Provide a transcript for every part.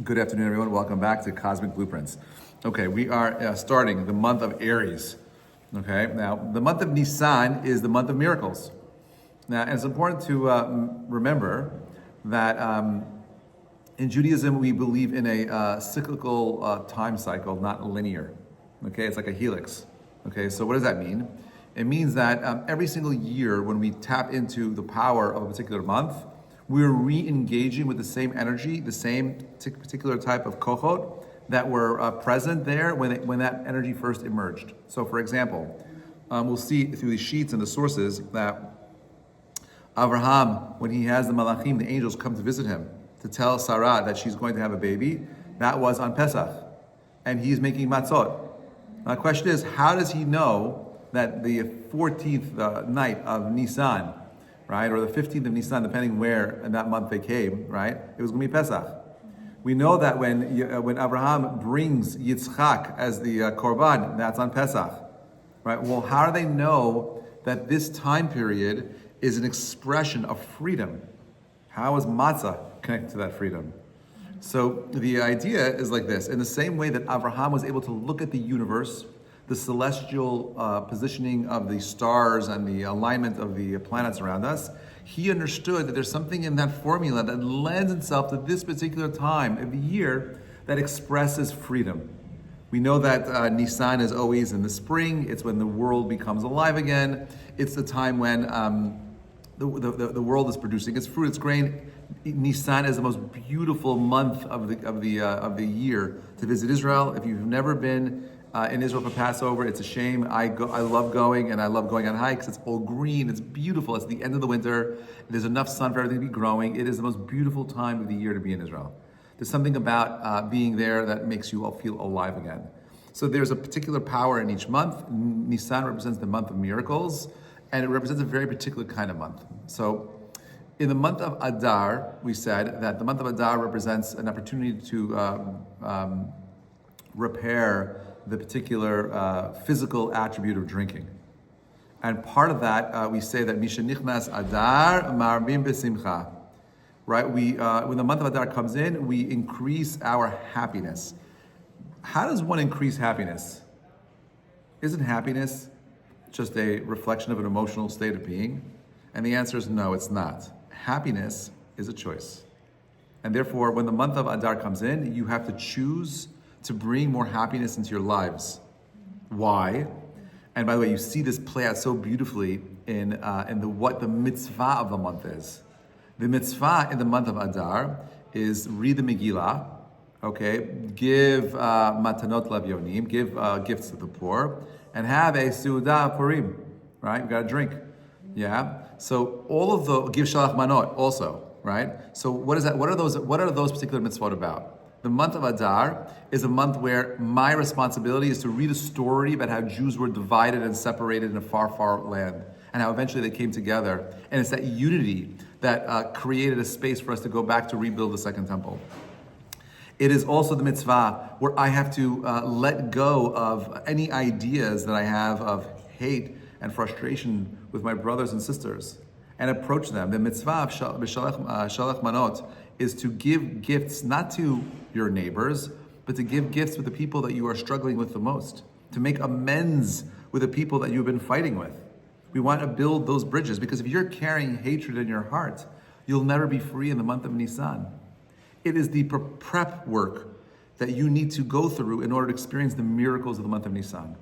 Good afternoon, everyone. Welcome back to Cosmic Blueprints. Okay, we are starting the month of Aries. Okay, now the month of Nissan is the month of miracles. Now, and it's important to remember that in Judaism we believe in a cyclical time cycle, not linear. Okay, it's like a helix. Okay, so what does that mean? It means that every single year when we tap into the power of a particular month, we're re-engaging with the same energy, the same particular type of kohot that were present there when that energy first emerged. So for example, we'll see through the sheets and the sources that Abraham, when he has the malachim, the angels come to visit him to tell Sarah that she's going to have a baby, that was on Pesach. And he's making matzot. Now the question is, how does he know that the 14th night of Nissan, right, or the 15th of Nissan, depending where in that month they came, right, it was going to be Pesach. We know that when Abraham brings Yitzchak as the korban, that's on Pesach, right? Well, how do they know that this time period is an expression of freedom? How is matzah connected to that freedom? So the idea is like this. In the same way that Abraham was able to look at the universe, the celestial positioning of the stars and the alignment of the planets around us, he understood that there's something in that formula that lends itself to this particular time of the year that expresses freedom. We know that Nissan is always in the spring. It's when the world becomes alive again. It's the time when the world is producing its fruit, its grain. Nissan is the most beautiful month of the year to visit Israel. If you've never been in Israel for Passover, it's a shame. I love going, and I love going on hikes. It's all green, it's beautiful. It's the end of the winter. There's enough sun for everything to be growing. It is the most beautiful time of the year to be in Israel. There's something about being there that makes you all feel alive again. So there's a particular power in each month. Nisan represents the month of miracles, and it represents a very particular kind of month. So in the month of Adar, we said that the month of Adar represents an opportunity to repair the particular physical attribute of drinking. And part of that, we say that Misha Nichnas Adar Marbim Besimcha. Right? When the month of Adar comes in, we increase our happiness. How does one increase happiness? Isn't happiness just a reflection of an emotional state of being? And the answer is no, it's not. Happiness is a choice. And therefore, when the month of Adar comes in, you have to choose to bring more happiness into your lives. Why? And by the way, you see this play out so beautifully in what the mitzvah of the month is. The mitzvah in the month of Adar is read the Megillah, okay, give matanot lavyonim, give gifts to the poor, and have a seudah purim, right? You got to drink, yeah. So all of the give shalach manot also, right? So what is that? What are those particular mitzvot about? The month of Adar is a month where my responsibility is to read a story about how Jews were divided and separated in a far, far land, and how eventually they came together. And it's that unity that created a space for us to go back to rebuild the Second Temple. It is also the mitzvah where I have to let go of any ideas that I have of hate and frustration with my brothers and sisters and approach them. The mitzvah of shalach manot is to give gifts not to your neighbors, but to give gifts with the people that you are struggling with the most, to make amends with the people that you've been fighting with. We want to build those bridges, because if you're carrying hatred in your heart, you'll never be free in the month of Nisan. It is the prep work that you need to go through in order to experience the miracles of the month of Nisan.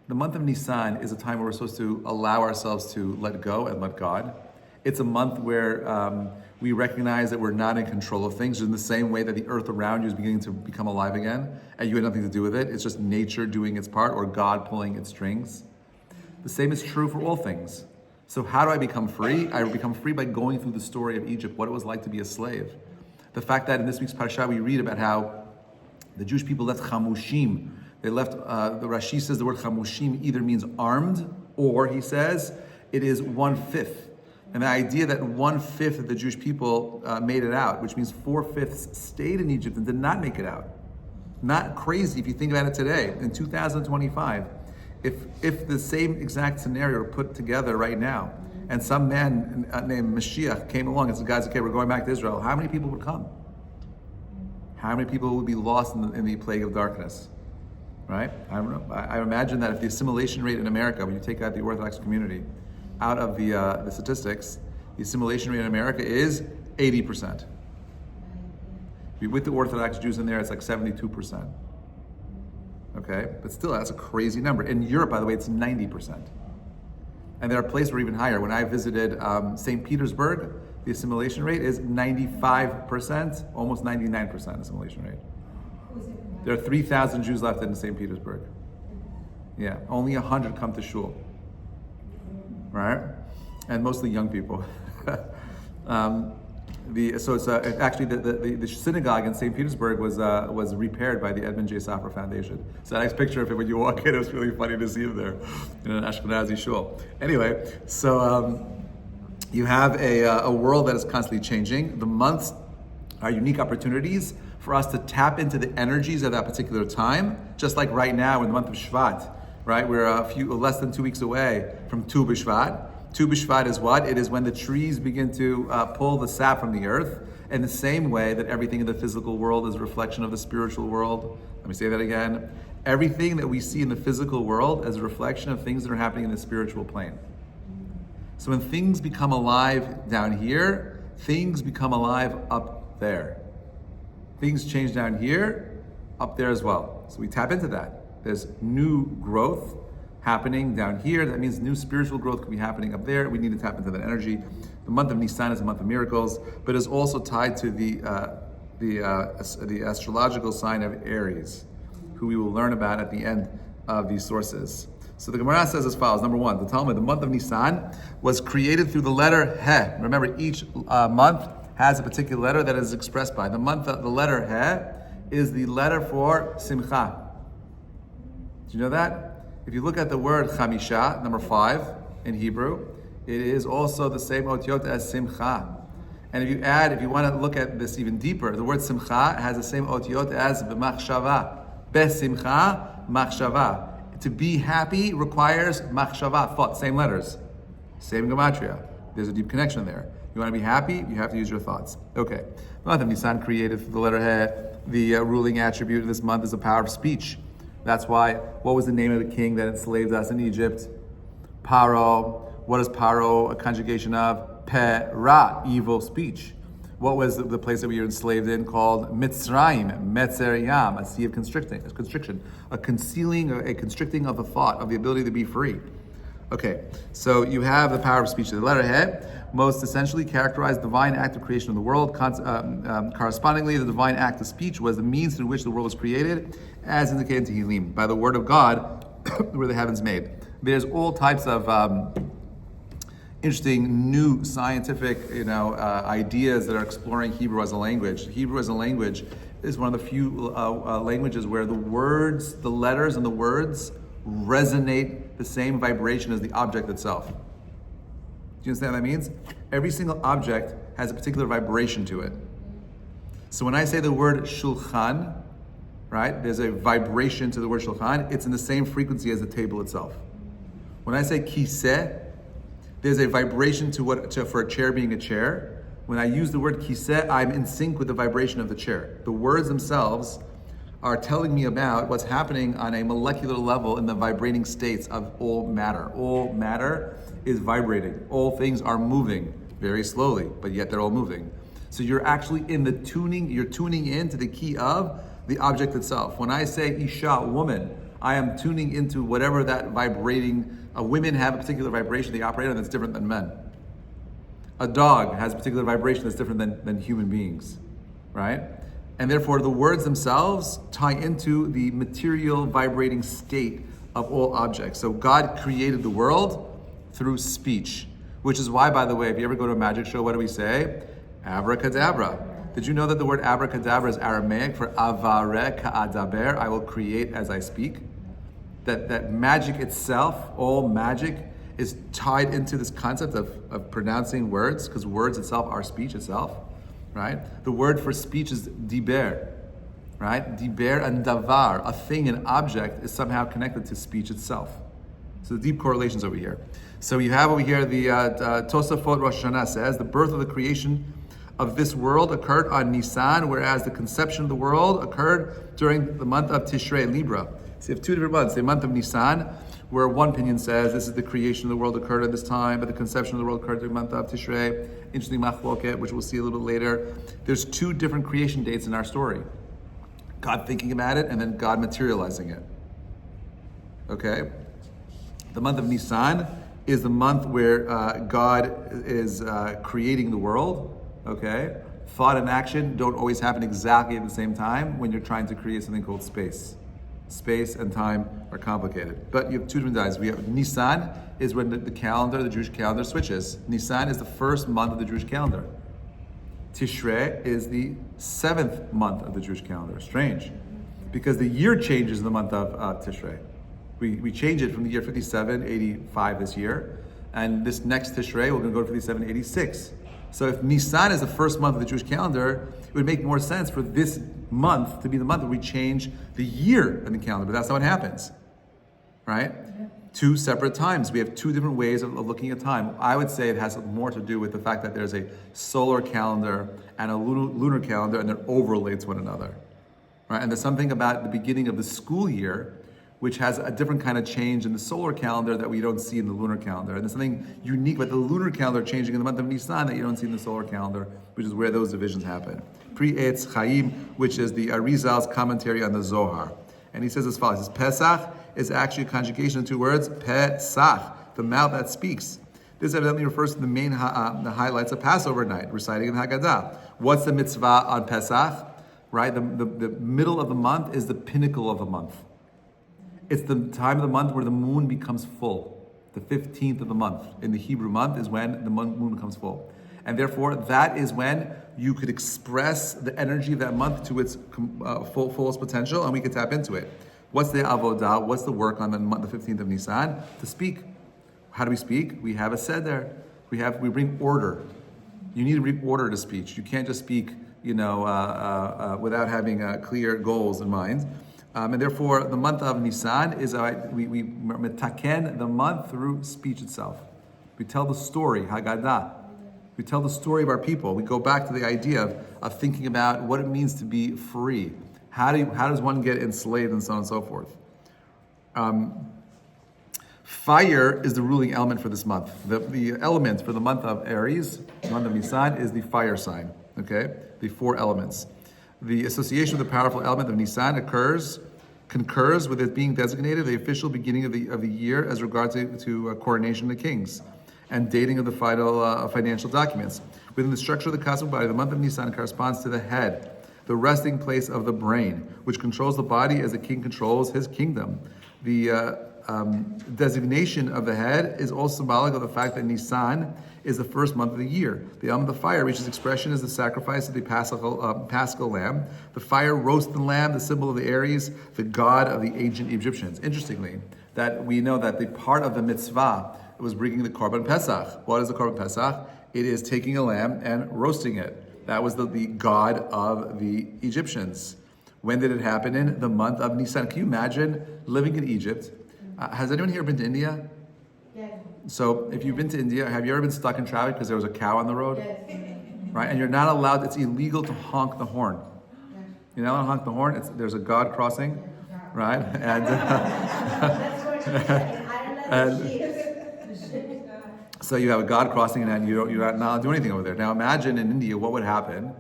The month of Nisan is a time where we're supposed to allow ourselves to let go and let God. It's a month where we recognize that we're not in control of things, in the same way that the earth around you is beginning to become alive again, and you had nothing to do with it. It's just nature doing its part, or God pulling its strings. The same is true for all things. So how do I become free? I become free by going through the story of Egypt, what it was like to be a slave. The fact that in this week's parasha we read about how the Jewish people left chamushim. They left, the Rashi says the word chamushim either means armed, or he says it is 1/5. And the idea that 1/5 of the Jewish people made it out, which means 4/5 stayed in Egypt and did not make it out. Not crazy if you think about it today, in 2025. If the same exact scenario were put together right now, and some man named Mashiach came along and said, guys, okay, we're going back to Israel, how many people would come? how many people would be lost in the plague of darkness? Right? I don't know. I imagine that if the assimilation rate in America, when you take out the Orthodox community out of the statistics, the assimilation rate in America is 80%. With the Orthodox Jews in there, it's like 72%. Okay? But still, that's a crazy number. In Europe, by the way, it's 90%. And there are places where even higher. When I visited St. Petersburg, the assimilation rate is 95%, almost 99% assimilation rate. There are 3,000 Jews left in St. Petersburg. Yeah, only 100 come to shul. Right? And mostly young people. Actually the synagogue in St. Petersburg was repaired by the Edmund J. Safra Foundation. So a nice picture of it when you walk in. It was really funny to see him there in an Ashkenazi shul. Anyway, so you have a world that is constantly changing. The months are unique opportunities for us to tap into the energies of that particular time. Just like right now in the month of Shvat, right? We're less than 2 weeks away from Tu B'Shvat. Tu B'Shvat is what? It is when the trees begin to pull the sap from the earth, in the same way that everything in the physical world is a reflection of the spiritual world. Let me say that again. Everything that we see in the physical world is a reflection of things that are happening in the spiritual plane. So when things become alive down here, things become alive up there. Things change down here, up there as well. So we tap into that. There's new growth happening down here. That means new spiritual growth could be happening up there. We need to tap into that energy. The month of Nissan is a month of miracles, but is also tied to the astrological sign of Aries, who we will learn about at the end of these sources. So the Gemara says as follows. Number one, the Talmud, the month of Nissan was created through the letter He. Remember, each month has a particular letter that is expressed by. The letter He is the letter for Simcha. Do you know that? If you look at the word Chamisha, number 5 in Hebrew, it is also the same otiyot as Simcha. And if you want to look at this even deeper, the word Simcha has the same otiyot as B'machshava. Besimcha, machshava. To be happy requires machshava, thought, same letters, same gematria. There's a deep connection there. You want to be happy, you have to use your thoughts. Okay. The month of Nisan created through the letter He. The ruling attribute of this month is the power of speech. That's why, what was the name of the king that enslaved us in Egypt? Paro. What is Paro a conjugation of? Ra, evil speech. What was the place that we were enslaved in called Mitzrayim, Metzer Yam, a sea of constriction, a constricting of the thought, of the ability to be free. Okay, so you have the power of speech. The letter He most essentially characterized the divine act of creation of the world. Correspondingly, the divine act of speech was the means through which the world was created, as indicated in Tehillim, by the word of God were the heavens made. There's all types of interesting new scientific ideas that are exploring Hebrew as a language. Hebrew as a language is one of the few languages where the letters and the words resonate the same vibration as the object itself. Do you understand what that means? Every single object has a particular vibration to it. So when I say the word shulchan, right, there's a vibration to the word shulchan. It's in the same frequency as the table itself. When I say kiseh, there's a vibration for a chair being a chair. When I use the word kiseh, I'm in sync with the vibration of the chair. The words themselves are telling me about what's happening on a molecular level in the vibrating states of all matter. All matter is vibrating. All things are moving very slowly, but yet they're all moving. So you're actually you're tuning into the key of the object itself. When I say Isha, woman, I am tuning into whatever that vibrating. Women have a particular vibration they operate on that's different than men. A dog has a particular vibration that's different than human beings, right? And therefore the words themselves tie into the material vibrating state of all objects. So God created the world through speech, which is why, by the way, if you ever go to a magic show, what do we say? Abracadabra. Did you know that the word abracadabra is Aramaic for avare ka'adaber, I will create as I speak? That magic itself, all magic, is tied into this concept of pronouncing words, because words itself are speech itself, right? The word for speech is diber, right? Diber and davar, a thing, an object, is somehow connected to speech itself. So the deep correlations over here. So you have over here the Tosafot Rosh Hashanah says, the birth of the creation of this world occurred on Nissan, whereas the conception of the world occurred during the month of Tishrei, Libra. So you have two different months. The month of Nissan, where one opinion says this is the creation of the world occurred at this time, but the conception of the world occurred during the month of Tishrei. Interesting machloket, which we'll see a little bit later. There's two different creation dates in our story. God thinking about it, and then God materializing it. Okay? The month of Nissan is the month where God is creating the world. Okay? Thought and action don't always happen exactly at the same time when you're trying to create something called space. Space and time are complicated. But you have two different days. We have Nissan is when the calendar, the Jewish calendar switches. Nissan is the first month of the Jewish calendar. Tishrei is the 7th month of the Jewish calendar. Strange. Because the year changes in the month of Tishrei. We change it from the year 5785 this year. And this next Tishrei, we're going to go to 5786. So if Nissan is the first month of the Jewish calendar, it would make more sense for this month to be the month where we change the year in the calendar, but that's not what happens, right? Yeah. Two separate times. We have two different ways of looking at time. I would say it has more to do with the fact that there's a solar calendar and a lunar calendar, and they're overlaid to one another, right? And there's something about the beginning of the school year which has a different kind of change in the solar calendar that we don't see in the lunar calendar. And there's something unique about the lunar calendar changing in the month of Nissan that you don't see in the solar calendar, which is where those divisions happen. Pri Etz Chaim, which is the Arizal's commentary on the Zohar. And he says as follows, he says, Pesach is actually a conjugation of two words, Pesach, the mouth that speaks. This evidently refers to the main the highlights of Passover night, reciting the Haggadah. What's the mitzvah on Pesach? Right, the middle of the month is the pinnacle of the month. It's the time of the month where the moon becomes full. The 15th of the month in the Hebrew month is when the moon becomes full. And therefore, that is when you could express the energy of that month to its fullest potential, and we could tap into it. What's the avodah? What's the work on the 15th of Nisan? To speak. How do we speak? We have a seder. We bring order. You need to bring order to speech. You can't just speak, without having clear goals in mind. And therefore, the month of Nisan is we metaken the month through speech itself. We tell the story, Haggadah. We tell the story of our people. We go back to the idea of thinking about what it means to be free. How does one get enslaved, and so on and so forth. Fire is the ruling element for this month. The element for the month of Aries, the month of Nisan, is the fire sign. Okay, the four elements. The association with the powerful element of Nisan concurs with it being designated the official beginning of the year as regards to coronation of the kings and dating of the financial documents. Within the structure of the cosmic body, the month of Nisan corresponds to the head, the resting place of the brain, which controls the body as the king controls his kingdom. The designation of the head is also symbolic of the fact that Nisan is the first month of the year. The element of fire reaches expression as the sacrifice of the paschal lamb. The fire roasts the lamb, the symbol of the Aries, the god of the ancient Egyptians. Interestingly, that we know that the part of the mitzvah was bringing the korban pesach. What is the korban pesach? It is taking a lamb and roasting it. That was the god of the Egyptians. When did it happen? In the month of Nisan. Can you imagine living in Egypt? Has anyone here been to India? Yes. So if you've been to India, have you ever been stuck in traffic because there was a cow on the road? Yes. Right? And you're not allowed, it's illegal to honk the horn. Yes. You're not allowed to honk the horn. There's a God crossing, right? And, That's what she said. I don't know who she is. so you have a God crossing and you're not allowed to do anything over there. Now imagine in India what would happen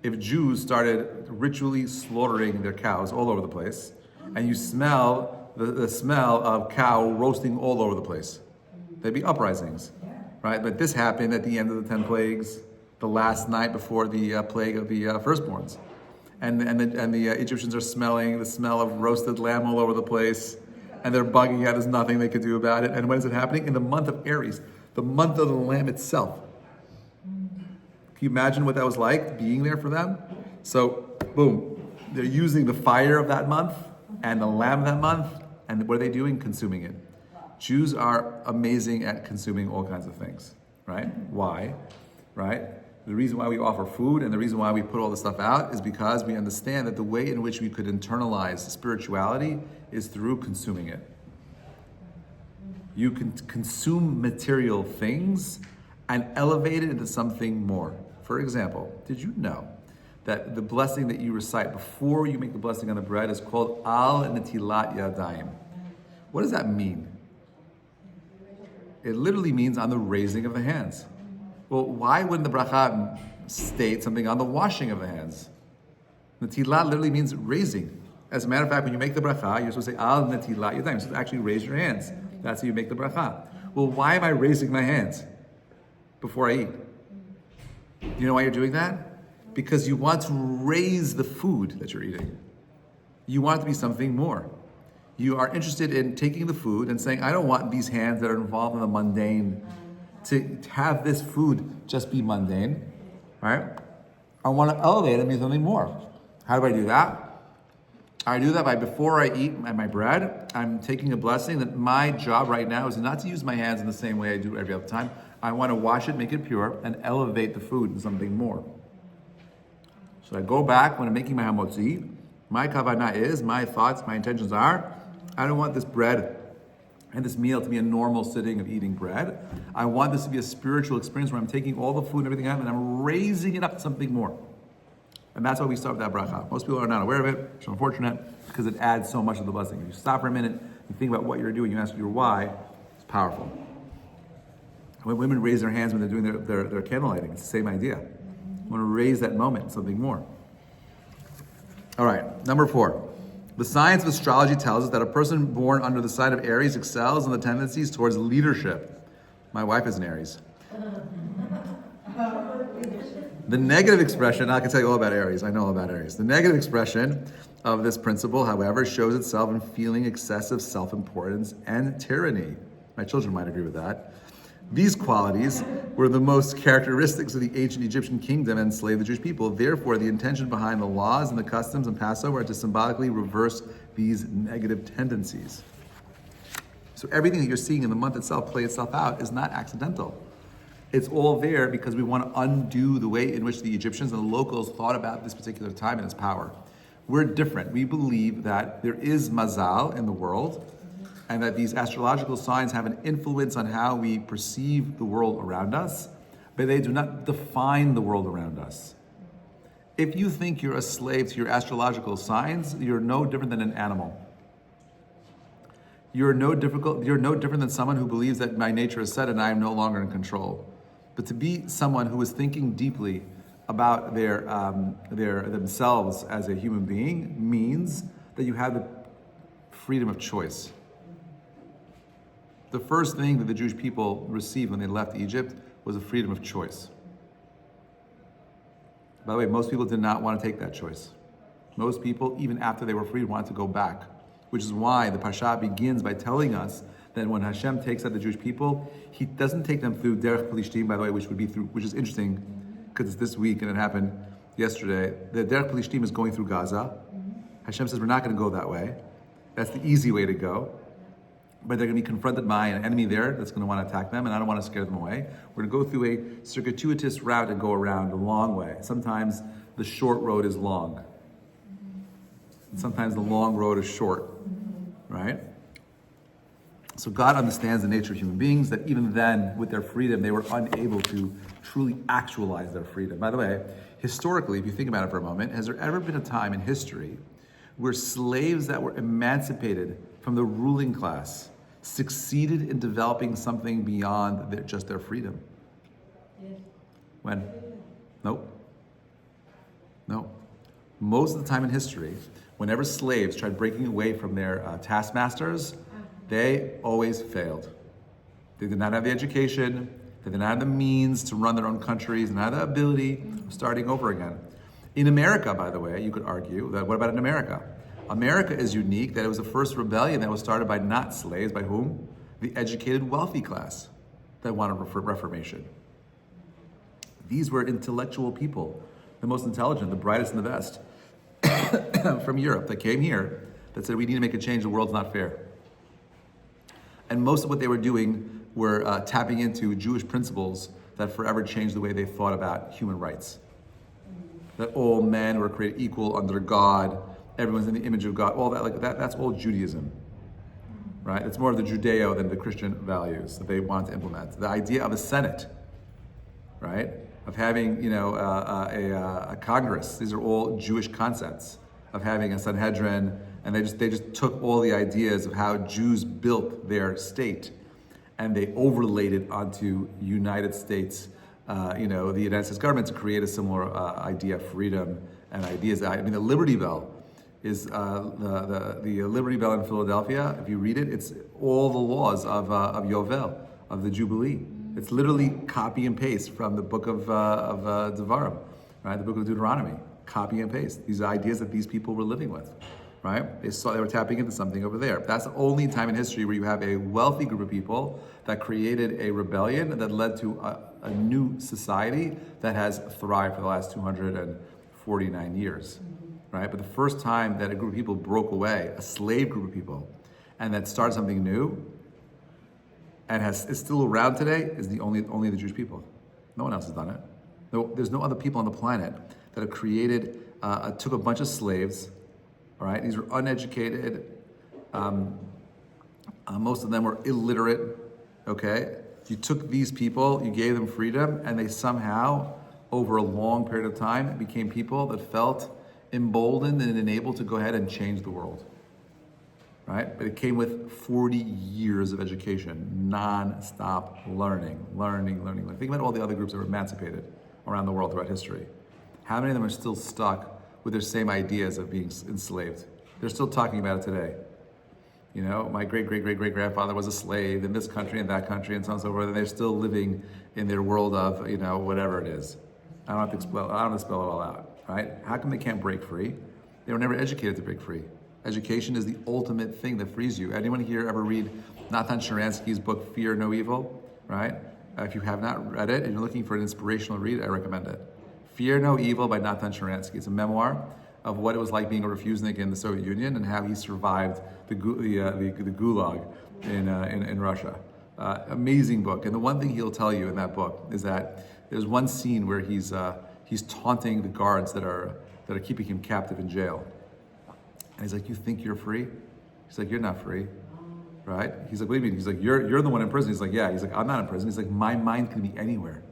if Jews started ritually slaughtering their cows all over the place, and you smell the smell of cow roasting all over the place. There'd be uprisings, right? But this happened at the end of the 10 plagues, the last night before the plague of the firstborns. And the Egyptians are smelling the smell of roasted lamb all over the place, and they're bugging out. There's nothing they could do about it. And when is it happening? In the month of Aries, the month of the lamb itself. Can you imagine what that was like, being there for them? So, boom, they're using the fire of that month and the lamb of that month, and what are they doing? Consuming it. Jews are amazing at consuming all kinds of things, right? Why? Right? The reason why we offer food and the reason why we put all this stuff out is because we understand that the way in which we could internalize spirituality is through consuming it. You can consume material things and elevate it into something more. For example, did you know that the blessing that you recite before you make the blessing on the bread is called al netilat yadayim? What does that mean? It literally means on the raising of the hands. Well, why wouldn't the bracha state something on the washing of the hands? Netilat literally means raising. As a matter of fact, when you make the bracha, you're supposed to say al netilat yadayim. You're supposed to actually raise your hands. That's how you make the bracha. Well, why am I raising my hands before I eat? You know why you're doing that? Because you want to raise the food that you're eating. You want it to be something more. You are interested in taking the food and saying, I don't want these hands that are involved in the mundane to have this food just be mundane, right? I want to elevate it and be something more. How do I do that? I do that by before I eat my bread, I'm taking a blessing that my job right now is not to use my hands in the same way I do every other time. I want to wash it, make it pure, and elevate the food into something more. So I go back when I'm making my hamotzi. My kavanah is, my thoughts, my intentions are, I don't want this bread and this meal to be a normal sitting of eating bread. I want this to be a spiritual experience where I'm taking all the food and everything out and I'm raising it up to something more. And that's why we start with that bracha. Most people are not aware of it, which is unfortunate, because it adds so much to the blessing. If you stop for a minute, you think about what you're doing, you ask your why, it's powerful. When women raise their hands when they're doing their candle lighting, it's the same idea. You want to raise that moment, something more. All right, number 4. The science of astrology tells us that a person born under the sign of Aries excels in the tendencies towards leadership. My wife is an Aries. The negative expression, I can tell you all about Aries, I know all about Aries. The negative expression of this principle, however, shows itself in feeling excessive self-importance and tyranny. My children might agree with that. These qualities were the most characteristics of the ancient Egyptian kingdom and enslaved the Jewish people. Therefore, the intention behind the laws and the customs and Passover are to symbolically reverse these negative tendencies. So everything that you're seeing in the month itself play itself out is not accidental. It's all there because we want to undo the way in which the Egyptians and the locals thought about this particular time and its power. We're different. We believe that there is mazal in the world, and that these astrological signs have an influence on how we perceive the world around us, but they do not define the world around us. If you think you're a slave to your astrological signs, you're no different than an animal. You're no different than someone who believes that my nature is set and I am no longer in control. But to be someone who is thinking deeply about their themselves as a human being means that you have the freedom of choice. The first thing that the Jewish people received when they left Egypt was a freedom of choice. By the way, most people did not want to take that choice. Most people, even after they were freed, wanted to go back, which is why the Pasha begins by telling us that when Hashem takes out the Jewish people, He doesn't take them through Derech Plishtim, by the way, which is interesting because it's this week and it happened yesterday. The Derech Plishtim is going through Gaza. Hashem says we're not going to go that way. That's the easy way to go. But they're going to be confronted by an enemy there that's going to want to attack them, and I don't want to scare them away. We're going to go through a circuitous route and go around a long way. Sometimes the short road is long. And sometimes the long road is short, right? So God understands the nature of human beings, that even then, with their freedom, they were unable to truly actualize their freedom. By the way, historically, if you think about it for a moment, has there ever been a time in history where slaves that were emancipated from the ruling class succeeded in developing something beyond just their freedom? Yes. When? Nope. No. Most of the time in history, whenever slaves tried breaking away from their taskmasters, they always failed. They did not have the education, they did not have the means to run their own countries, and not have the ability of starting over again. In America, by the way, you could argue that, what about in America? America is unique that it was the first rebellion that was started by not slaves, by whom? The educated, wealthy class that wanted reformation. These were intellectual people, the most intelligent, the brightest and the best from Europe that came here that said we need to make a change, the world's not fair. And most of what they were doing were tapping into Jewish principles that forever changed the way they thought about human rights. That all men were created equal under God, everyone's in the image of God, all that, that's all Judaism, right? It's more of the Judeo than the Christian values that they want to implement. The idea of a Senate, right? of having, a Congress. These are all Jewish concepts of having a Sanhedrin, and they just took all the ideas of how Jews built their state, and they overlaid it onto United States, the United States government to create a similar idea of freedom and ideas. I mean, the Liberty Bell is the Liberty Bell in Philadelphia. If you read it, it's all the laws of Yovel, of the Jubilee. It's literally copy and paste from the book of Devarim, right? The book of Deuteronomy. Copy and paste. These are ideas that these people were living with, right? They were tapping into something over there. That's the only time in history where you have a wealthy group of people that created a rebellion that led to a new society that has thrived for the last 249 years. Right? But the first time that a group of people broke away, a slave group of people, and that started something new, and is still around today, is only the Jewish people. No one else has done it. No, there's no other people on the planet that have created, took a bunch of slaves, all right? These were uneducated. Most of them were illiterate, okay? You took these people, you gave them freedom, and they somehow, over a long period of time, became people that felt emboldened and enabled to go ahead and change the world, right? But it came with 40 years of education, non-stop learning. Think about all the other groups that were emancipated around the world throughout history. How many of them are still stuck with their same ideas of being enslaved? They're still talking about it today. My great-great-great-great-grandfather was a slave in this country and that country and so on and so forth, and they're still living in their world of, whatever it is. I don't have to spell it all out. Right? How come they can't break free? They were never educated to break free. Education is the ultimate thing that frees you. Anyone here ever read Natan Sharansky's book, Fear No Evil? Right? If you have not read it and you're looking for an inspirational read, I recommend it. Fear No Evil by Natan Sharansky. It's a memoir of what it was like being a refusenik in the Soviet Union and how he survived the gulag in Russia. Amazing book. And the one thing he'll tell you in that book is that there's one scene where he's taunting the guards that are keeping him captive in jail. And he's like, "You think you're free?" He's like, "You're not free." Right? He's like, "What do you mean?" He's like, You're the one in prison." He's like, "Yeah." He's like, "I'm not in prison." He's like, "My mind can be anywhere.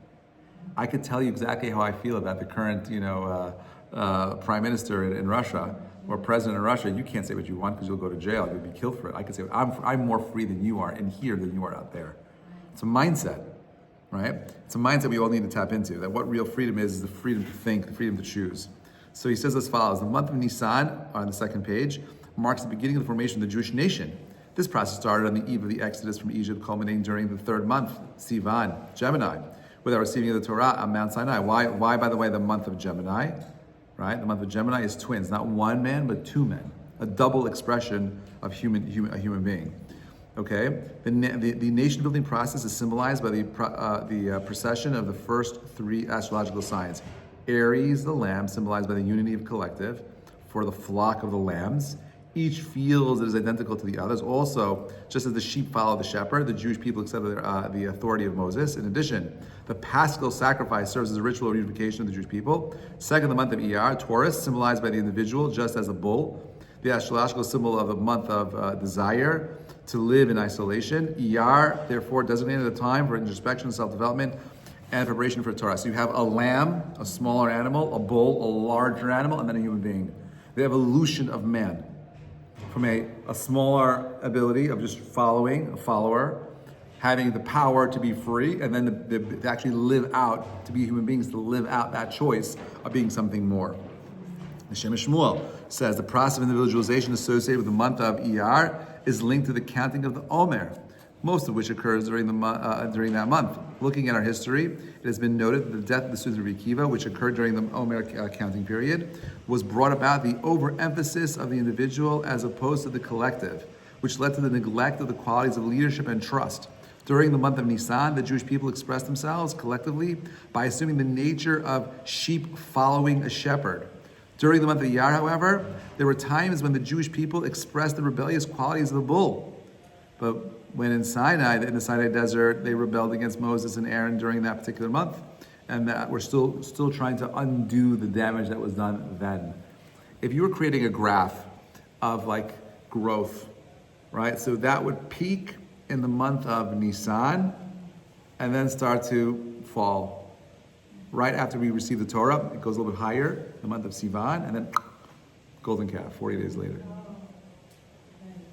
I could tell you exactly how I feel about the current, prime minister in Russia or president in Russia. You can't say what you want because you'll go to jail. You'll be killed for it. I could say, I'm more free than you are in here than you are out there." It's a mindset. Right? It's a mindset we all need to tap into, that what real freedom is the freedom to think, the freedom to choose. So he says as follows: the month of Nissan, on the second page, marks the beginning of the formation of the Jewish nation. This process started on the eve of the Exodus from Egypt, culminating during the third month, Sivan, Gemini, with our receiving of the Torah on Mount Sinai. Why, by the way, the month of Gemini? Right? The month of Gemini is twins, not one man, but two men. A double expression of a human being. Okay, the nation building process is symbolized by the procession of the first three astrological signs. Aries, the lamb, symbolized by the unity of collective for the flock of the lambs. Each feels it is identical to the others. Also, just as the sheep follow the shepherd, the Jewish people accepted the authority of Moses. In addition, the Paschal sacrifice serves as a ritual reunification of the Jewish people. Second, the month of Iyar, Taurus, symbolized by the individual, just as a bull. The astrological symbol of the month of desire, to live in isolation. Iyar, therefore, designated a time for introspection, self-development, and preparation for Torah. So you have a lamb, a smaller animal, a bull, a larger animal, and then a human being. The evolution of man. From a smaller ability of just following, a follower, having the power to be free, and then to actually live out, to be human beings, to live out that choice of being something more. The Shem Shmuel says the process of individualization associated with the month of Iyar is linked to the counting of the Omer, most of which occurs during that month. Looking at our history, it has been noted that the death of the student Rabbi Akiva, which occurred during the Omer counting period, was brought about the overemphasis of the individual as opposed to the collective, which led to the neglect of the qualities of leadership and trust. During the month of Nisan, the Jewish people expressed themselves collectively by assuming the nature of sheep following a shepherd. During the month of Iyar, however, there were times when the Jewish people expressed the rebellious qualities of the bull. But when in the Sinai desert, they rebelled against Moses and Aaron during that particular month, and that we're still trying to undo the damage that was done then. If you were creating a graph of like growth, right? So that would peak in the month of Nisan and then start to fall. Right after we receive the Torah, it goes a little bit higher, the month of Sivan, and then golden calf, 40 days later.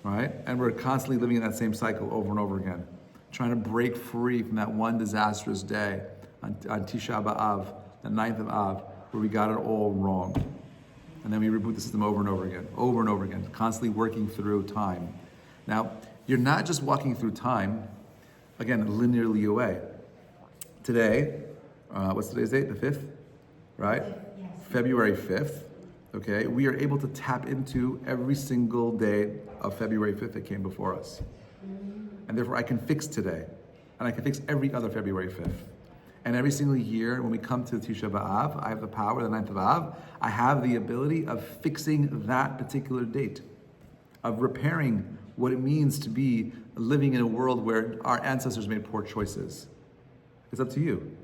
Right? And we're constantly living in that same cycle over and over again, trying to break free from that one disastrous day on Tisha B'Av, the 9th of Av, where we got it all wrong. And then we reboot the system over and over again, constantly working through time. Now, you're not just walking through time, again, linearly away. Today, what's today's date? The 5th, right? Yes. February 5th, okay? We are able to tap into every single day of February 5th that came before us. And therefore, I can fix today. And I can fix every other February 5th. And every single year, when we come to Tisha B'Av, I have the power, the 9th of Av, I have the ability of fixing that particular date, of repairing what it means to be living in a world where our ancestors made poor choices. It's up to you.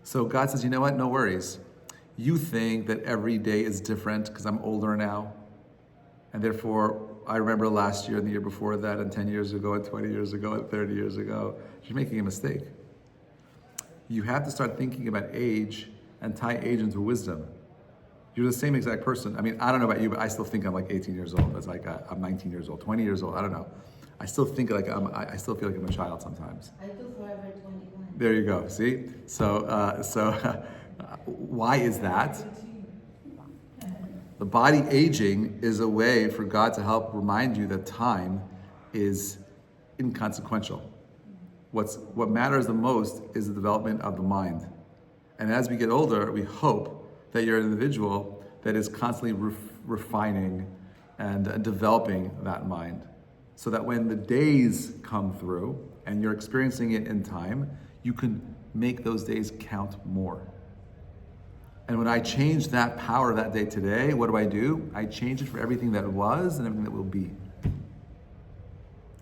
So God says, you know what, no worries. You think that every day is different because I'm older now. And therefore, I remember last year and the year before that and 10 years ago and 20 years ago and 30 years ago. You're making a mistake. You have to start thinking about age and tie age into wisdom. You're the same exact person. I mean, I don't know about you, but I still think I'm like 18 years old. It's like I'm 19 years old, 20 years old. I don't know. I still think like I still feel like I'm a child sometimes. I do forever 21. There you go. See? So why is that? The body aging is a way for God to help remind you that time is inconsequential. What matters the most is the development of the mind. And as we get older, we hope that you're an individual that is constantly refining and developing that mind. So that when the days come through and you're experiencing it in time, you can make those days count more. And when I change that power that day today, what do? I change it for everything that was and everything that will be.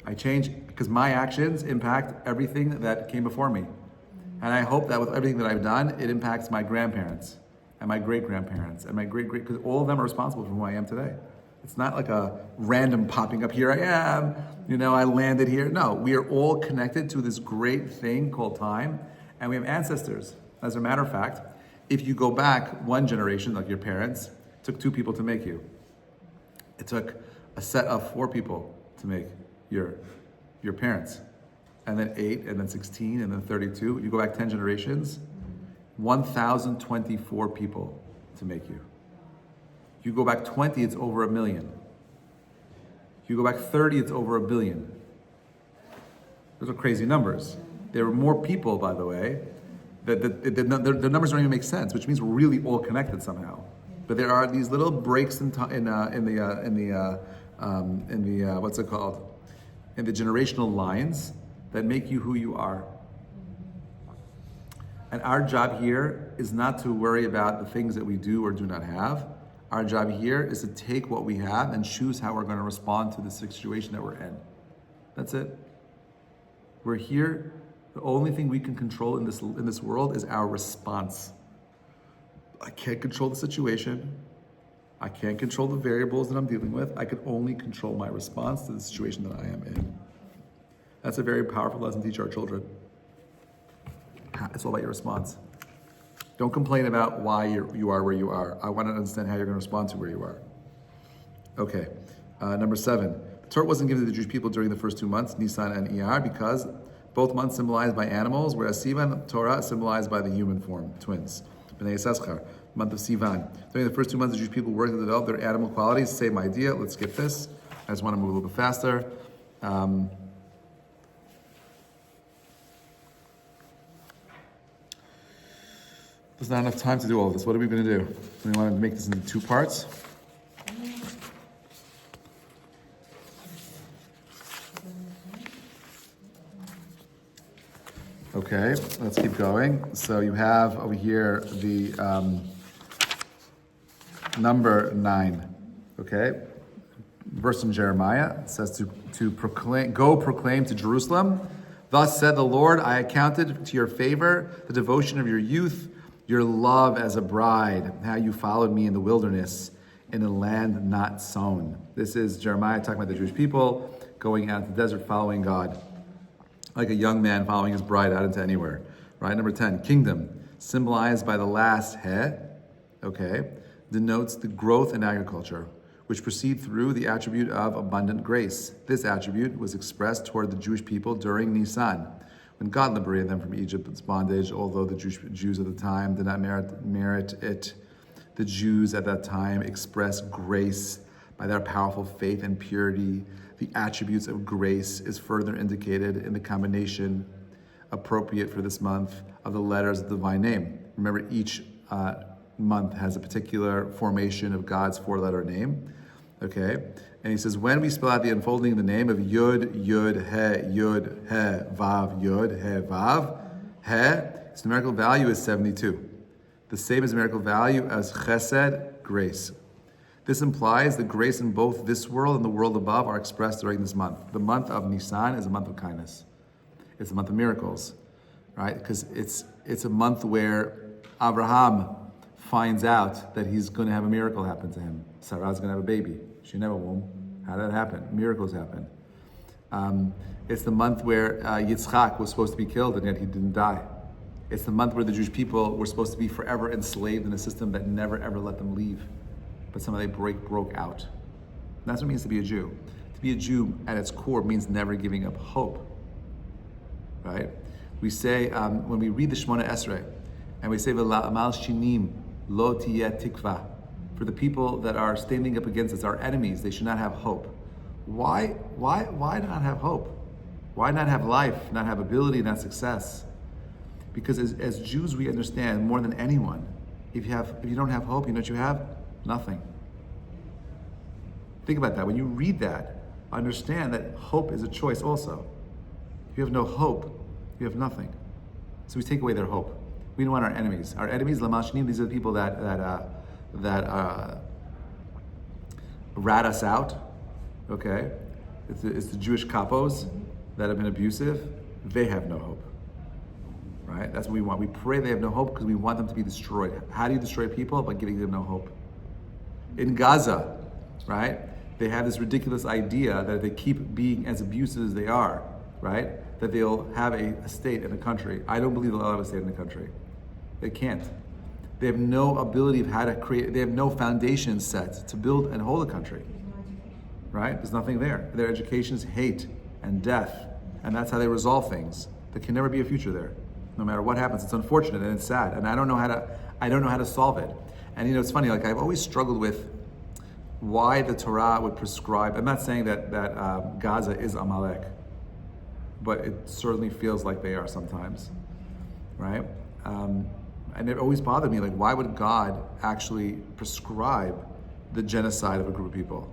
I change because my actions impact everything that came before me. And I hope that with everything that I've done, it impacts my grandparents and my great-grandparents and my great-great, because all of them are responsible for who I am today. It's not like a random popping up, here I am, I landed here. No, we are all connected to this great thing called time, and we have ancestors. As a matter of fact, if you go back one generation, like your parents, it took 2 people to make you. It took a set of 4 people to make your parents, and then 8, and then 16, and then 32. You go back 10 generations, 1,024 people to make you. You go back 20, it's over 1 million. You go back 30, it's over 1 billion. Those are crazy numbers. There are more people, by the way. The numbers don't even make sense, which means we're really all connected somehow. But there are these little breaks in the what's it called? In the generational lines that make you who you are. And our job here is not to worry about the things that we do or do not have. Our job here is to take what we have and choose how we're going to respond to the situation that we're in. That's it. We're here. The only thing we can control in this world is our response. I can't control the situation. I can't control the variables that I'm dealing with. I can only control my response to the situation that I am in. That's a very powerful lesson to teach our children. It's all about your response. Don't complain about why you are where you are. I want to understand how you're going to respond to where you are. Okay, number 7. The Torah wasn't given to the Jewish people during the first 2 months, Nissan and Iyar, because both months symbolized by animals, whereas Sivan, Torah, symbolized by the human form, twins. B'nai Yisachar, month of Sivan. During the first 2 months, the Jewish people worked to develop their animal qualities. Same idea. Let's skip this. I just want to move a little bit faster. There's not enough time to do all of this. What are we going to do? We want to make this into 2 parts. Okay, let's keep going. So you have over here the number 9. Okay, verse in Jeremiah, it says to proclaim to Jerusalem. Thus said the Lord, I accounted to your favor the devotion of your youth, your love as a bride, how you followed me in the wilderness, in a land not sown. This is Jeremiah talking about the Jewish people going out into the desert following God, like a young man following his bride out into anywhere. Right? Number 10, kingdom. symbolized by the last he, okay, denotes the growth in agriculture, which proceed through the attribute of abundant grace. This attribute was expressed toward the Jewish people during Nissan, when God liberated them from Egypt's bondage, although the Jews at the time did not merit it. The Jews at that time expressed grace by their powerful faith and purity. The attributes of grace is further indicated in the combination appropriate for this month of the letters of the divine name. Remember, each month has a particular formation of God's four-letter name. Okay? And he says, when we spell out the unfolding of the name of Yud, Yud, He, Vav, Yud, He, Vav, He, its numerical value is 72. The same as numerical value as Chesed, grace. This implies that grace in both this world and the world above are expressed during this month. The month of Nisan is a month of kindness. It's a month of miracles, right? Because it's a month where Abraham finds out that he's going to have a miracle happen to him. Sarah's going to have a baby. She never womb. How did that happen? Miracles happen. It's the month where Yitzchak was supposed to be killed and yet he didn't die. It's the month where the Jewish people were supposed to be forever enslaved in a system that never ever let them leave. But somehow they broke out. And that's what it means to be a Jew. To be a Jew at its core means never giving up hope. Right? We say, when we read the Shemona Esrei, and we say, V'la'amal shinim lo tiyeh tikva. For the people that are standing up against us, our enemies, they should not have hope. Why not have hope? Why not have life, not have ability, not success? Because as Jews, we understand more than anyone, if you don't have hope, you know what you have? Nothing. Think about that. When you read that, understand that hope is a choice also. If you have no hope, you have nothing. So we take away their hope. We don't want our enemies. Our enemies, Lamashnim, these are the people that rat us out. Okay, it's the Jewish kapos that have been abusive. They have no hope. Right? That's what we want. We pray they have no hope because we want them to be destroyed. How do you destroy people? By giving them no hope. In Gaza, right? They have this ridiculous idea that if they keep being as abusive as they are, right, that they'll have a state in the country. I don't believe they'll have a state in the country. They can't. They have no ability of how to create, they have no foundation set to build and hold a country. Right? There's nothing there. Their education is hate and death. And that's how they resolve things. There can never be a future there. No matter what happens. It's unfortunate and it's sad. And I don't know how to solve it. And it's funny, like I've always struggled with why the Torah would prescribe. I'm not saying that Gaza is Amalek, but it certainly feels like they are sometimes, right? And it always bothered me, like why would God actually prescribe the genocide of a group of people?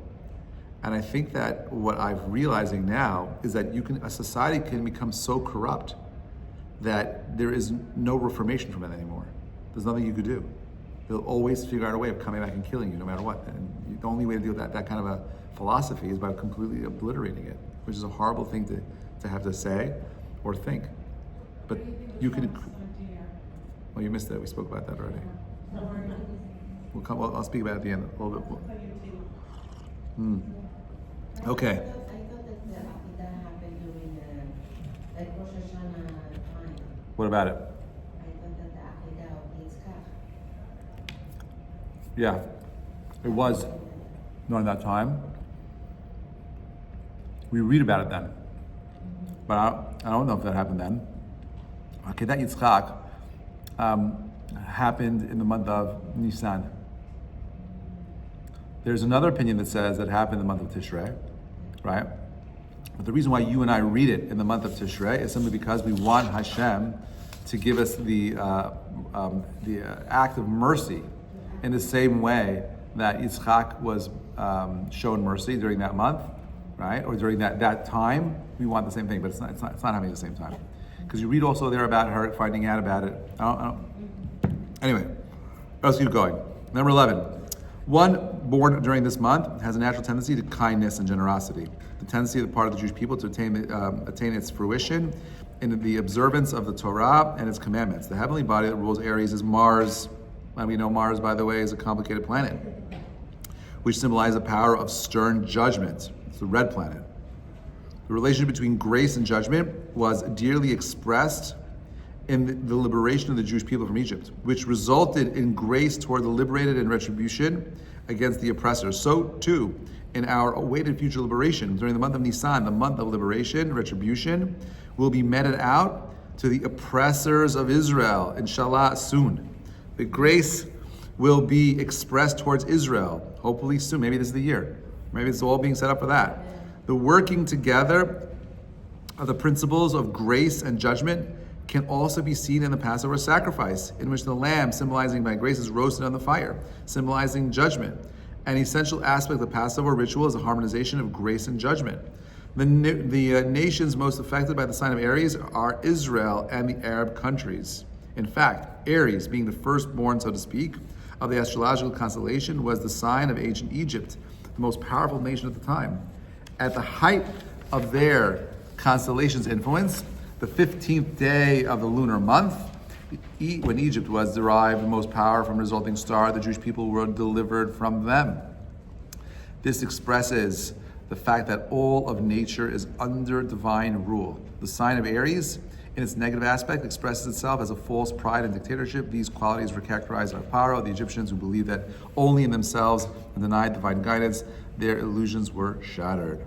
And I think that what I'm realizing now is that a society can become so corrupt that there is no reformation from it anymore. There's nothing you could do. They'll always figure out a way of coming back and killing you no matter what. And the only way to deal with that kind of a philosophy is by completely obliterating it, which is a horrible thing to have to say or think. But you could. Well, you missed it. We spoke about that already. I'll speak about it at the end a little bit more. Okay. I thought that happened during the Rosh Hashanah time. What about it? I thought that the Akedah of Yitzchak. Yeah, it was during that time. We read about it then, but I don't know if that happened then. Akedah Yitzchak happened in the month of Nissan. There's another opinion that says that happened in the month of Tishrei, right? But the reason why you and I read it in the month of Tishrei is simply because we want Hashem to give us the act of mercy in the same way that Yitzchak was shown mercy during that month, right? Or during that time. We want the same thing, but it's not happening at the same time. Because you read also there about her finding out about it. Anyway, let's keep going. Number 11. One born during this month has a natural tendency to kindness and generosity. The tendency of the part of the Jewish people to attain its fruition in the observance of the Torah and its commandments. The heavenly body that rules Aries is Mars. And we know Mars, by the way, is a complicated planet, which symbolizes the power of stern judgment. It's the red planet. The relationship between grace and judgment was dearly expressed in the liberation of the Jewish people from Egypt, which resulted in grace toward the liberated and retribution against the oppressors. So too, in our awaited future liberation, during the month of Nissan, the month of liberation, retribution, will be meted out to the oppressors of Israel, inshallah, soon. The grace will be expressed towards Israel, hopefully soon. Maybe this is the year. Maybe it's all being set up for that. The working together of the principles of grace and judgment can also be seen in the Passover sacrifice, in which the lamb, symbolizing by grace, is roasted on the fire, symbolizing judgment. An essential aspect of the Passover ritual is the harmonization of grace and judgment. The nations most affected by the sign of Aries are Israel and the Arab countries. In fact, Aries, being the firstborn, so to speak, of the astrological constellation, was the sign of ancient Egypt, the most powerful nation at the time. At the height of their constellation's influence, the 15th day of the lunar month, when Egypt was derived the most power from a resulting star, the Jewish people were delivered from them. This expresses the fact that all of nature is under divine rule. The sign of Aries, in its negative aspect, expresses itself as a false pride and dictatorship. These qualities were characterized by Pharaoh, the Egyptians, who believed that only in themselves and denied divine guidance. Their illusions were shattered.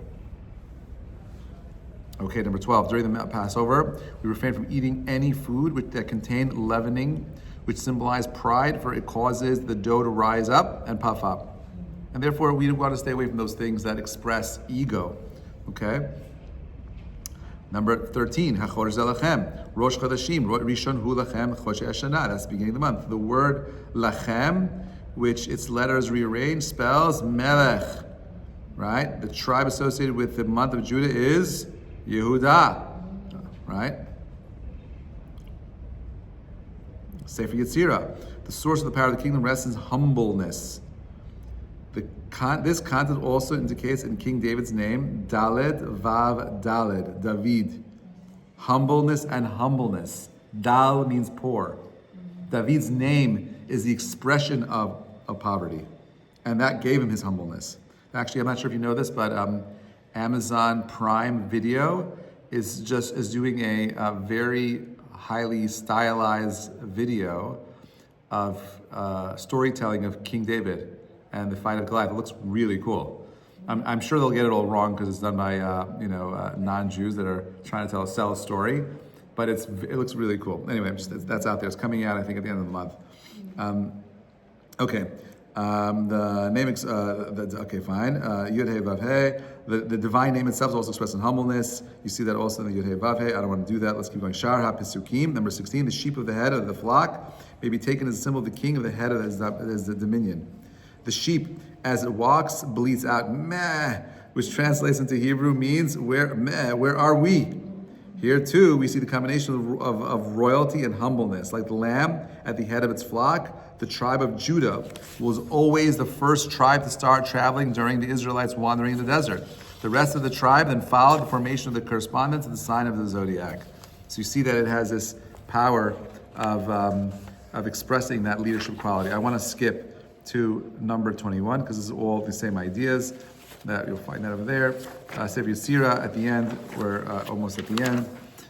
Okay, number 12. During the Passover, we refrain from eating any food that contained leavening, which symbolized pride, for it causes the dough to rise up and puff up. And therefore, we want to stay away from those things that express ego. Okay? Number 13. Hachodesh zelachem. Rosh Chodeshim. Rishon hu lachem Chodesh Hashanah. That's the beginning of the month. The word lachem, which its letters rearranged, spells melech. Right? The tribe associated with the month of Judah is Yehuda, right? Sefer Yetzirah. The source of the power of the kingdom rests in humbleness. This content also indicates in King David's name, Daled Vav Daled, David. Humbleness and humbleness. Dal means poor. David's name is the expression of poverty. And that gave him his humbleness. Actually, I'm not sure if you know this, but Amazon Prime Video is doing a very highly stylized video of storytelling of King David and the fight of Goliath. It looks really cool. I'm sure they'll get it all wrong because it's done by non-Jews that are trying to sell a story, but it looks really cool. Anyway, that's out there. It's coming out, I think, at the end of the month. Okay. The name, okay, fine. Yud He Vav He. The divine name itself is also expressed in humbleness. You see that also in the Yud He Vav He. I don't want to do that. Let's keep going. Shar HaPesukim. Number 16. The sheep of the head of the flock may be taken as a symbol of the king of the head of the dominion. The sheep, as it walks, bleats out meh, which translates into Hebrew means where are we? Here too, we see the combination of royalty and humbleness. Like the lamb at the head of its flock, the tribe of Judah was always the first tribe to start traveling during the Israelites wandering in the desert. The rest of the tribe then followed the formation of the correspondence of the sign of the Zodiac. So you see that it has this power of expressing that leadership quality. I want to skip to number 21 because this is all the same ideas. That you'll find that over there. Sefer Yetzirah at the end, we're almost at the end,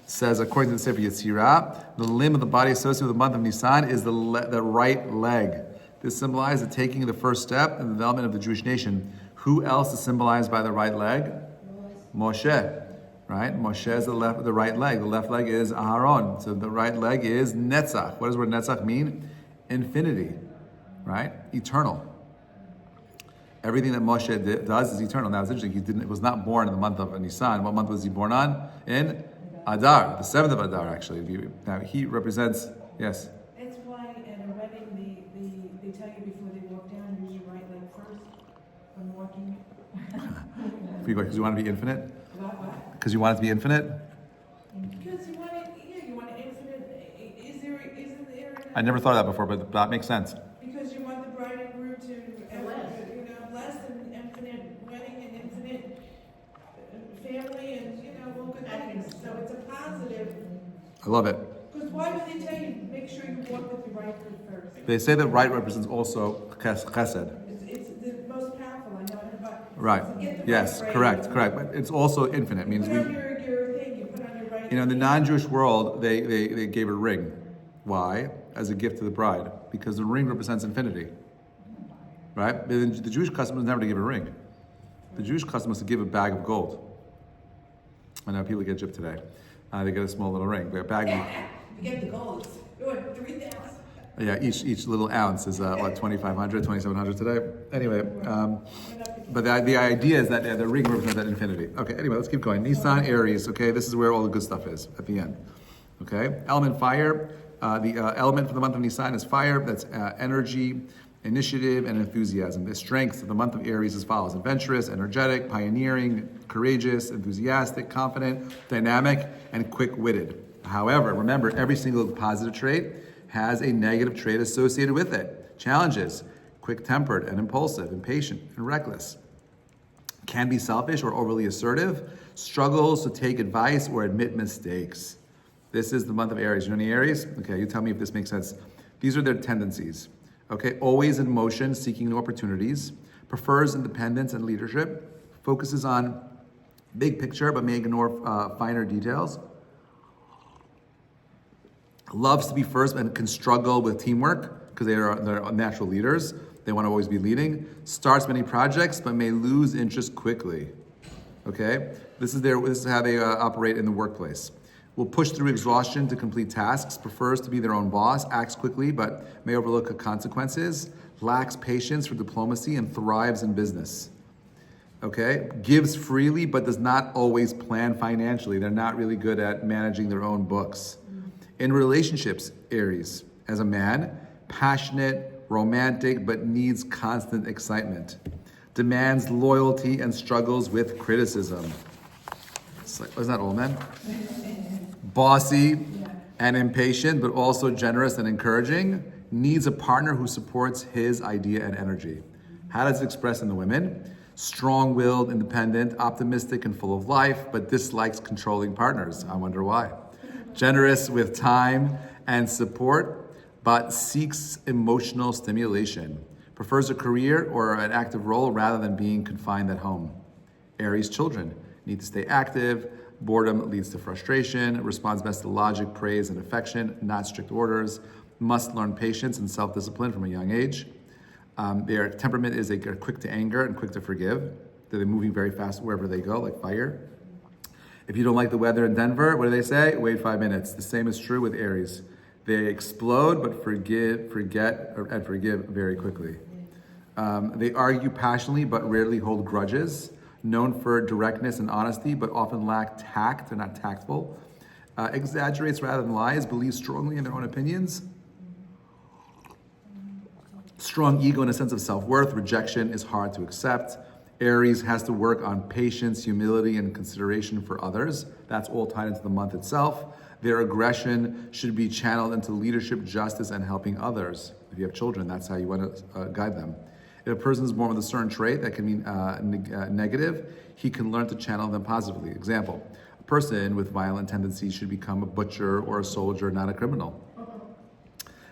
says, according to the Sefer Yetzirah, the limb of the body associated with the month of Nissan is the right leg. This symbolizes the taking of the first step in the development of the Jewish nation. Who else is symbolized by the right leg? Moshe, right? Moshe is the right leg. The left leg is Aharon. So the right leg is Netzach. What does the word Netzach mean? Infinity, right? Eternal. Everything that Moshe does is eternal. Now it's interesting, he was not born in the month of Nisan. What month was he born on? In Adar, the 7th of Adar, actually. Now he represents, yes? That's why at a wedding, they tell you before they walk down, use your right leg first when walking. Because you want to be infinite? What? Because you want it to be infinite? Because you want it, you want it infinite. Isn't there? I never thought of that before, but that makes sense. Because you want the bride and groom to bless an infinite wedding and infinite family and all good things. So it's a positive. I love it. Because why do they tell you make sure you walk with your right foot first? They say that right represents also chesed. It's the most powerful. I know. But Right. to get the Yes. right Correct. But it's also infinite. Means put on we. your thing. You put on your right You know, in the non-Jewish world, they gave a ring. Why? As a gift to the bride. Because the ring represents infinity. Right? But the Jewish custom was never to give a ring. The Jewish custom was to give a bag of gold. I know people get gypped today. They get a small little ring. But a bag of... You get the gold. You want 3,000. Yeah, each little ounce is, 2,500, 2,700 today. Anyway, but the idea is that the ring represents that infinity. Okay, anyway, let's keep going. Nissan, Aries, okay, this is where all the good stuff is at the end. Okay, element fire. The element for the month of Nissan is fire. That's energy, initiative, and enthusiasm. The strengths of the month of Aries as follows: adventurous, energetic, pioneering, courageous, enthusiastic, confident, dynamic, and quick-witted. However, remember, every single positive trait has a negative trait associated with it. Challenges: quick-tempered and impulsive, impatient and reckless. Can be selfish or overly assertive. Struggles to take advice or admit mistakes. This is the month of Aries. You know any Aries? Okay, you tell me if this makes sense. These are their tendencies. Okay, always in motion, seeking new opportunities. Prefers independence and leadership. Focuses on big picture but may ignore finer details. Loves to be first and can struggle with teamwork because they're natural leaders. They want to always be leading. Starts many projects but may lose interest quickly. Okay, this is how they operate in the workplace. Will push through exhaustion to complete tasks. Prefers to be their own boss. Acts quickly but may overlook consequences. Lacks patience for diplomacy and thrives in business. Okay, gives freely but does not always plan financially. They're not really good at managing their own books. In relationships, Aries, as a man, passionate, romantic, but needs constant excitement. Demands loyalty and struggles with criticism. It's like, isn't that all men? Bossy and impatient, but also generous and encouraging. Needs a partner who supports his idea and energy. How does it express in the women? Strong-willed, independent, optimistic, and full of life, but dislikes controlling partners. I wonder why. Generous with time and support, but seeks emotional stimulation. Prefers a career or an active role rather than being confined at home. Aries children need to stay active. Boredom leads to frustration. Responds best to logic, praise, and affection, not strict orders. Must learn patience and self-discipline from a young age. Their temperament is they're quick to anger and quick to forgive. They're moving very fast wherever they go, like fire. If you don't like the weather in Denver, what do they say? Wait 5 minutes. The same is true with Aries. They explode, but forget very quickly. They argue passionately, but rarely hold grudges. Known for directness and honesty, but often lack tact. They're not tactful. Exaggerates rather than lies. Believes strongly in their own opinions. Strong ego and a sense of self-worth. Rejection is hard to accept. Aries has to work on patience, humility, and consideration for others. That's all tied into the month itself. Their aggression should be channeled into leadership, justice, and helping others. If you have children, that's how you want to guide them. If a person is born with a certain trait that can be negative, he can learn to channel them positively. Example, a person with violent tendencies should become a butcher or a soldier, not a criminal.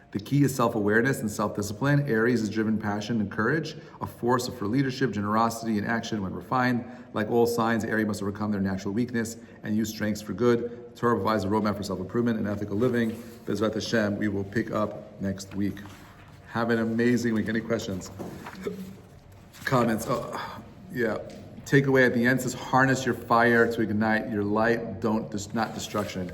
The key is self-awareness and self-discipline. Aries is driven passion and courage, a force for leadership, generosity, and action when refined. Like all signs, Aries must overcome their natural weakness and use strengths for good. The Torah provides a roadmap for self-improvement and ethical living. Bezrat Hashem, we will pick up next week. Have an amazing week. Any questions? Comments? Oh, yeah. Takeaway at the end says, harness your fire to ignite your light, not destruction.